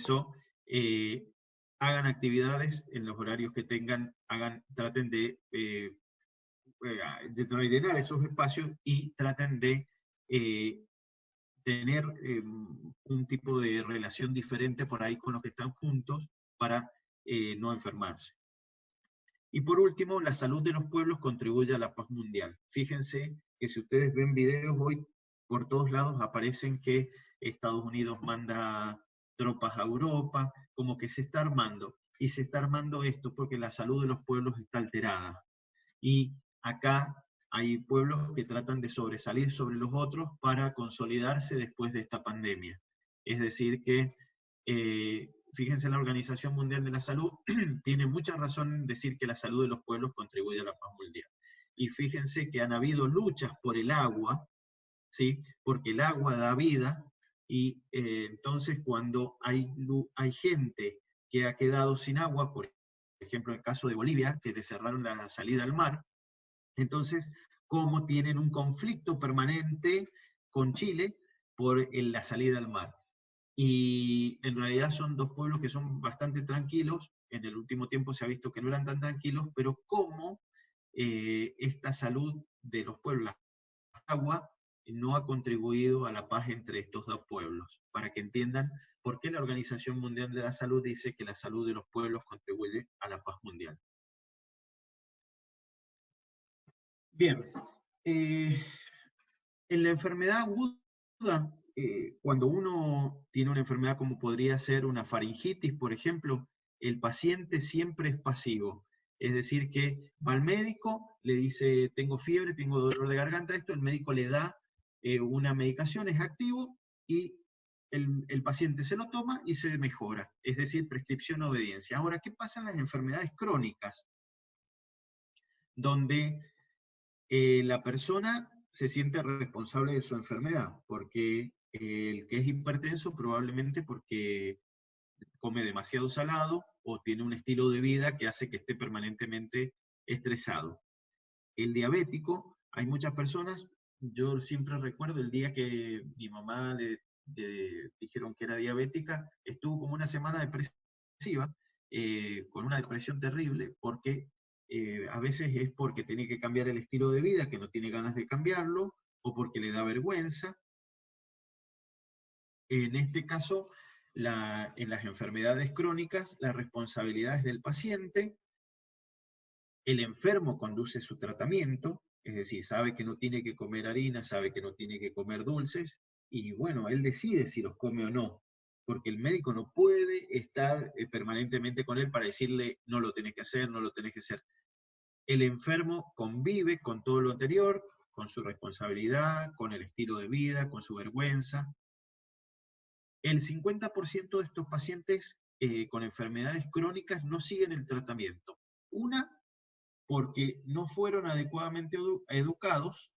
eso, hagan actividades en los horarios que tengan, traten de rellenar esos espacios y traten de tener un tipo de relación diferente por ahí con los que están juntos para no enfermarse. Y por último, la salud de los pueblos contribuye a la paz mundial. Fíjense que si ustedes ven videos hoy, por todos lados aparecen que Estados Unidos manda tropas a Europa, como que se está armando. Y se está armando esto porque la salud de los pueblos está alterada. Y acá hay pueblos que tratan de sobresalir sobre los otros para consolidarse después de esta pandemia. Es decir que, fíjense, la Organización Mundial de la Salud tiene mucha razón en decir que la salud de los pueblos contribuye a la paz mundial. Y fíjense que han habido luchas por el agua, ¿sí? Porque el agua da vida, y entonces cuando hay gente que ha quedado sin agua, por ejemplo el caso de Bolivia, que le cerraron la salida al mar, entonces, ¿cómo tienen un conflicto permanente con Chile por la salida al mar? Y en realidad son dos pueblos que son bastante tranquilos. En el último tiempo se ha visto que no eran tan tranquilos, pero cómo esta salud de los pueblos, la agua, no ha contribuido a la paz entre estos dos pueblos, para que entiendan por qué la Organización Mundial de la Salud dice que la salud de los pueblos contribuye a la paz mundial. Bien, en la enfermedad aguda, cuando uno tiene una enfermedad como podría ser una faringitis, por ejemplo, el paciente siempre es pasivo. Es decir, que va al médico, le dice, tengo fiebre, tengo dolor de garganta, esto, el médico le da una medicación, es activo, y el paciente se lo toma y se mejora. Es decir, prescripción-obediencia. Ahora, ¿qué pasa en las enfermedades crónicas? Donde la persona se siente responsable de su enfermedad, porque el que es hipertenso probablemente porque come demasiado salado o tiene un estilo de vida que hace que esté permanentemente estresado. El diabético, hay muchas personas, yo siempre recuerdo el día que mi mamá le dijeron que era diabética, estuvo como una semana depresiva, con una depresión terrible, porque a veces es porque tiene que cambiar el estilo de vida, que no tiene ganas de cambiarlo, o porque le da vergüenza. En este caso, en las enfermedades crónicas, la responsabilidad es del paciente, el enfermo conduce su tratamiento, es decir, sabe que no tiene que comer harina, sabe que no tiene que comer dulces, y bueno, él decide si los come o no, porque el médico no puede estar permanentemente con él para decirle, no lo tenés que hacer, no lo tenés que hacer. El enfermo convive con todo lo anterior, con su responsabilidad, con el estilo de vida, con su vergüenza. El 50% de estos pacientes con enfermedades crónicas no siguen el tratamiento. Una, porque no fueron adecuadamente educados,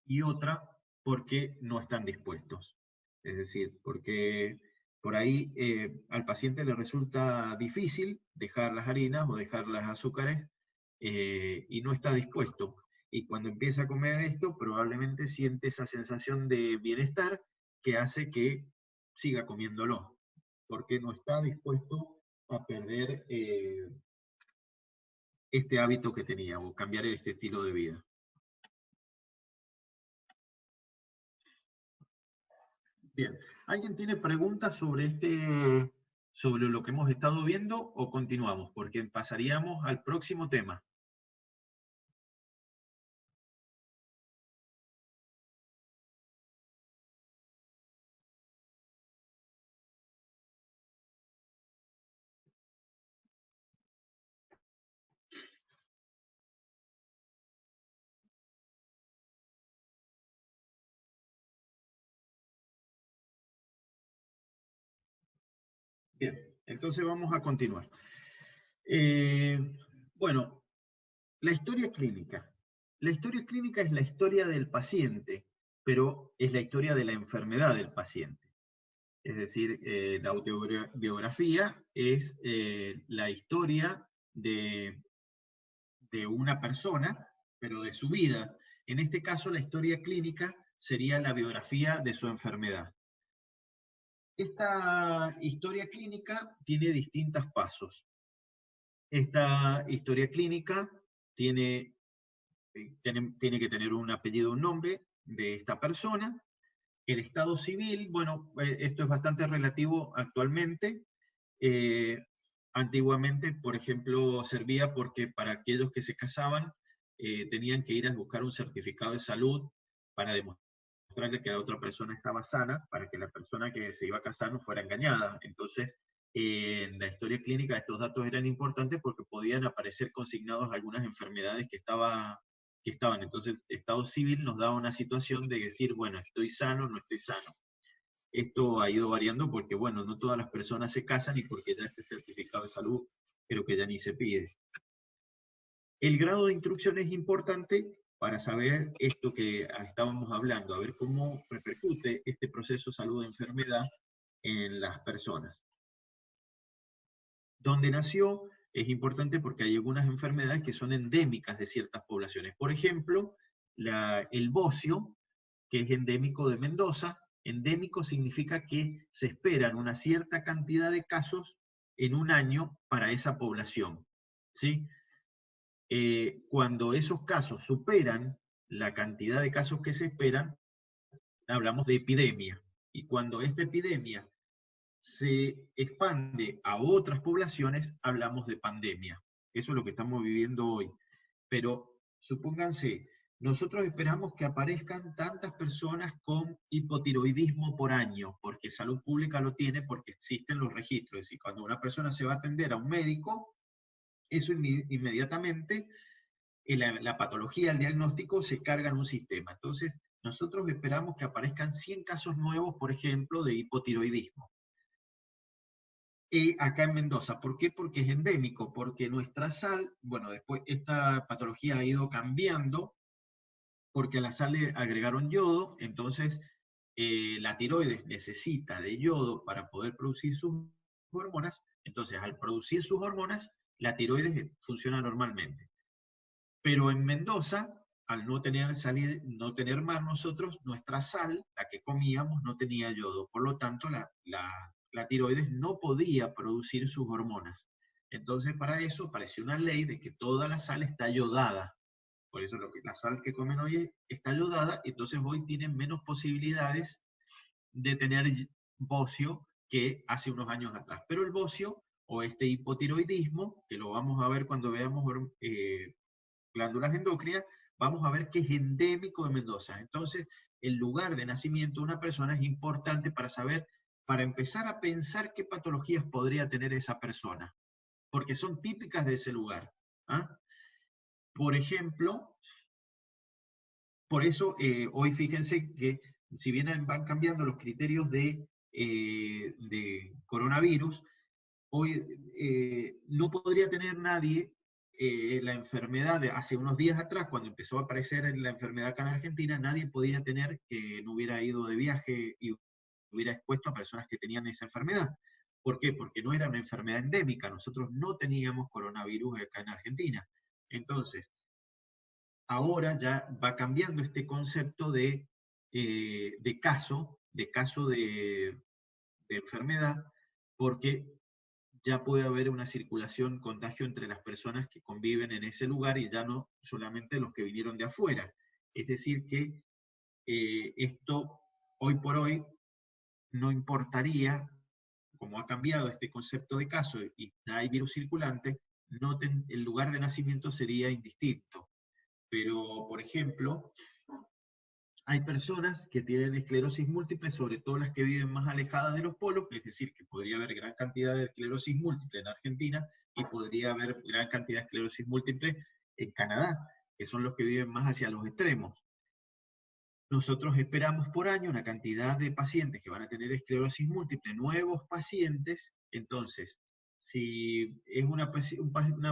y otra, porque no están dispuestos. Es decir, porque por ahí al paciente le resulta difícil dejar las harinas o dejar las azúcares y no está dispuesto. Y cuando empieza a comer esto, probablemente siente esa sensación de bienestar que hace que siga comiéndolo, porque no está dispuesto a perder este hábito que tenía o cambiar este estilo de vida. Bien, ¿alguien tiene preguntas sobre lo que hemos estado viendo o continuamos? Porque pasaríamos al próximo tema. Bien, entonces vamos a continuar. Bueno, la historia clínica. La historia clínica es la historia del paciente, pero es la historia de la enfermedad del paciente. Es decir, la autobiografía es la historia de una persona, pero de su vida. En este caso, la historia clínica sería la biografía de su enfermedad. Esta historia clínica tiene distintos pasos. Esta historia clínica tiene que tener un apellido, un nombre de esta persona. El estado civil, bueno, esto es bastante relativo actualmente. Antiguamente, por ejemplo, servía porque para aquellos que se casaban tenían que ir a buscar un certificado de salud para demostrar que la otra persona estaba sana, para que la persona que se iba a casar no fuera engañada. Entonces, en la historia clínica estos datos eran importantes porque podían aparecer consignados algunas enfermedades que estaban. Entonces, el estado civil nos daba una situación de decir, bueno, estoy sano, no estoy sano. Esto ha ido variando porque, bueno, no todas las personas se casan y porque ya este certificado de salud creo que ya ni se pide. El grado de instrucción es importante para saber esto que estábamos hablando, a ver cómo repercute este proceso salud-enfermedad en las personas. Donde nació es importante porque hay algunas enfermedades que son endémicas de ciertas poblaciones. Por ejemplo, el bocio, que es endémico de Mendoza. Endémico significa que se esperan una cierta cantidad de casos en un año para esa población, ¿sí? Cuando esos casos superan la cantidad de casos que se esperan, hablamos de epidemia. Y cuando esta epidemia se expande a otras poblaciones, hablamos de pandemia. Eso es lo que estamos viviendo hoy. Pero supónganse, nosotros esperamos que aparezcan tantas personas con hipotiroidismo por año, porque Salud Pública lo tiene, porque existen los registros. Es decir, cuando una persona se va a atender a un médico, eso inmediatamente, la patología, el diagnóstico, se carga en un sistema. Entonces, nosotros esperamos que aparezcan 100 casos nuevos, por ejemplo, de hipotiroidismo. Y acá en Mendoza, ¿por qué? Porque es endémico, porque nuestra sal, bueno, después esta patología ha ido cambiando, porque a la sal le agregaron yodo, entonces la tiroides necesita de yodo para poder producir sus hormonas, entonces al producir sus hormonas, la tiroides funciona normalmente. Pero en Mendoza, al no tener no tener mar nosotros, nuestra sal, la que comíamos, no tenía yodo, por lo tanto la tiroides no podía producir sus hormonas. Entonces para eso apareció una ley de que toda la sal está yodada. Por eso la sal que comen hoy está yodada, entonces hoy tienen menos posibilidades de tener bocio que hace unos años atrás. Pero el bocio o este hipotiroidismo, que lo vamos a ver cuando veamos glándulas endocrinas, vamos a ver que es endémico de Mendoza. Entonces, el lugar de nacimiento de una persona es importante para saber, para empezar a pensar qué patologías podría tener esa persona, porque son típicas de ese lugar. ¿Ah? Por ejemplo, por eso hoy fíjense que si bien van cambiando los criterios de coronavirus, hoy no podría tener nadie la enfermedad de hace unos días atrás, cuando empezó a aparecer la enfermedad acá en Argentina, nadie podía tener que no hubiera ido de viaje y hubiera expuesto a personas que tenían esa enfermedad. ¿Por qué? Porque no era una enfermedad endémica, nosotros no teníamos coronavirus acá en Argentina. Entonces, ahora ya va cambiando este concepto de caso de enfermedad, porque ya puede haber una circulación, contagio entre las personas que conviven en ese lugar y ya no solamente los que vinieron de afuera. Es decir, que esto hoy por hoy no importaría, como ha cambiado este concepto de caso y ya hay virus circulante, el lugar de nacimiento sería indistinto. Pero, por ejemplo, hay personas que tienen esclerosis múltiple, sobre todo las que viven más alejadas de los polos, es decir, que podría haber gran cantidad de esclerosis múltiple en Argentina y podría haber gran cantidad de esclerosis múltiple en Canadá, que son los que viven más hacia los extremos. Nosotros esperamos por año una cantidad de pacientes que van a tener esclerosis múltiple, nuevos pacientes. Entonces, si es una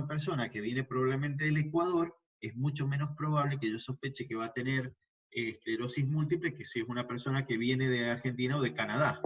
persona que viene probablemente del Ecuador, es mucho menos probable que yo sospeche que va a tener esclerosis múltiple que si es una persona que viene de Argentina o de Canadá.